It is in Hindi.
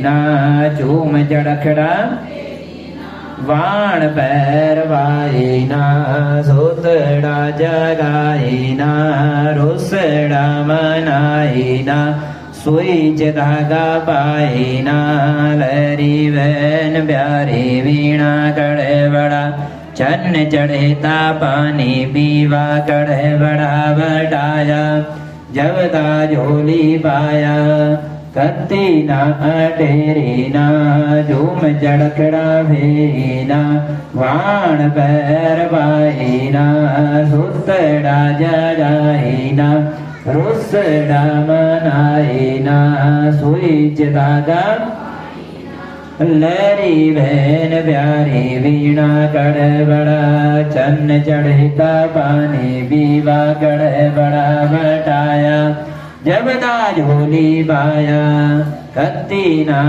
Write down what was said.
ના ઝૂમ જડખડા વાણ પહેરવાઈના સોતડા જગાઈના રોસડા મનાઈના સુઈ જ ધાગા પાઈના લરી વેન પ્યારી વીણા કડવડા ચન્ન ચढ़ेता पानी पीवा कड़वड़ा बटाया जवता झोली पाया कत्ती ना अटेरी ना झूम जड़खड़ा भेना वाण पैरवाई ना सुतड़ा जगाई ना रुसड़ा मनाई ना सुई धागा लरी बहन प्यारी वीणा कड़बड़ा चन्न चढ़ता पानी पीवा कड़बड़ा बटाया जबदा झोली पाया कत्ती ना